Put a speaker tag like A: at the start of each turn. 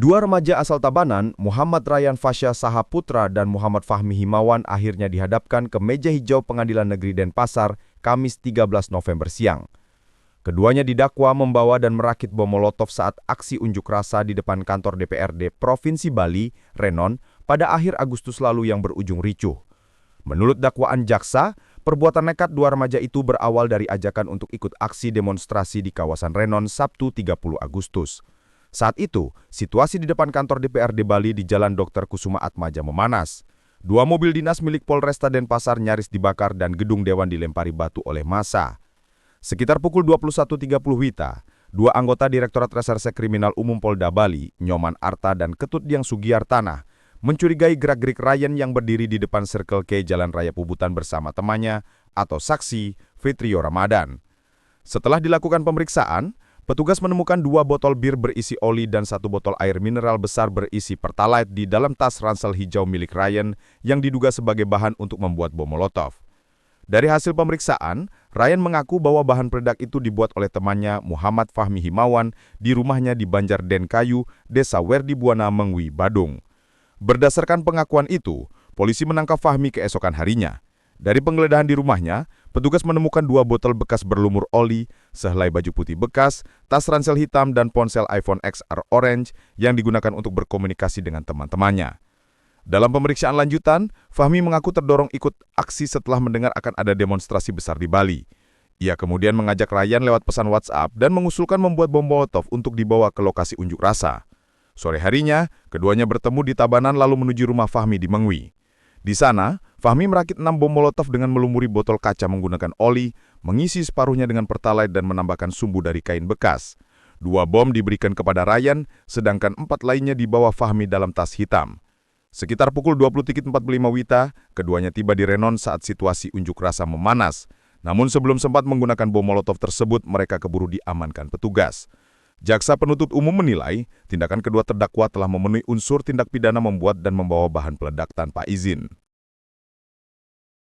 A: Dua remaja asal Tabanan, Muhammad Ryan Fasya Sahaputra dan Muhammad Fahmi Himawan akhirnya dihadapkan ke meja hijau Pengadilan Negeri Denpasar, Kamis 13 November siang. Keduanya didakwa membawa dan merakit bom molotov saat aksi unjuk rasa di depan kantor DPRD Provinsi Bali, Renon, pada akhir Agustus lalu yang berujung ricuh. Menurut dakwaan jaksa, perbuatan nekat dua remaja itu berawal dari ajakan untuk ikut aksi demonstrasi di kawasan Renon Sabtu 30 Agustus. Saat itu, situasi di depan kantor DPRD Bali di Jalan Dr. Kusuma Atmaja memanas. Dua mobil dinas milik Polresta Denpasar nyaris dibakar dan gedung dewan dilempari batu oleh massa. Sekitar pukul 21.30 WITA, dua anggota Direktorat Reserse Kriminal Umum Polda Bali, Nyoman Arta dan Ketut Diang Sugiartanah, mencurigai gerak-gerik Ryan yang berdiri di depan Circle K Jalan Raya Pubutan bersama temannya atau saksi Fitrio Ramadan. Setelah dilakukan pemeriksaan, petugas menemukan dua botol bir berisi oli dan satu botol air mineral besar berisi pertalite di dalam tas ransel hijau milik Ryan yang diduga sebagai bahan untuk membuat bom molotov. Dari hasil pemeriksaan, Ryan mengaku bahwa bahan peledak itu dibuat oleh temannya Muhammad Fahmi Himawan di rumahnya di Banjar Denkayu, Desa Werdi Buana, Mengwi, Badung. Berdasarkan pengakuan itu, polisi menangkap Fahmi keesokan harinya. Dari penggeledahan di rumahnya, petugas menemukan dua botol bekas berlumur oli, sehelai baju putih bekas, tas ransel hitam dan ponsel iPhone XR Orange yang digunakan untuk berkomunikasi dengan teman-temannya. Dalam pemeriksaan lanjutan, Fahmi mengaku terdorong ikut aksi setelah mendengar akan ada demonstrasi besar di Bali. Ia kemudian mengajak Ryan lewat pesan WhatsApp dan mengusulkan membuat bom molotov untuk dibawa ke lokasi unjuk rasa. Sore harinya, keduanya bertemu di Tabanan lalu menuju rumah Fahmi di Mengwi. Di sana, Fahmi merakit 6 bom molotov dengan melumuri botol kaca menggunakan oli, mengisi separuhnya dengan pertalite dan menambahkan sumbu dari kain bekas. 2 bom diberikan kepada Ryan, sedangkan 4 lainnya dibawa Fahmi dalam tas hitam. Sekitar pukul 20.45 WITA, keduanya tiba di Renon saat situasi unjuk rasa memanas. Namun sebelum sempat menggunakan bom molotov tersebut, mereka keburu diamankan petugas. Jaksa penuntut umum menilai, tindakan kedua terdakwa telah memenuhi unsur tindak pidana membuat dan membawa bahan peledak tanpa izin.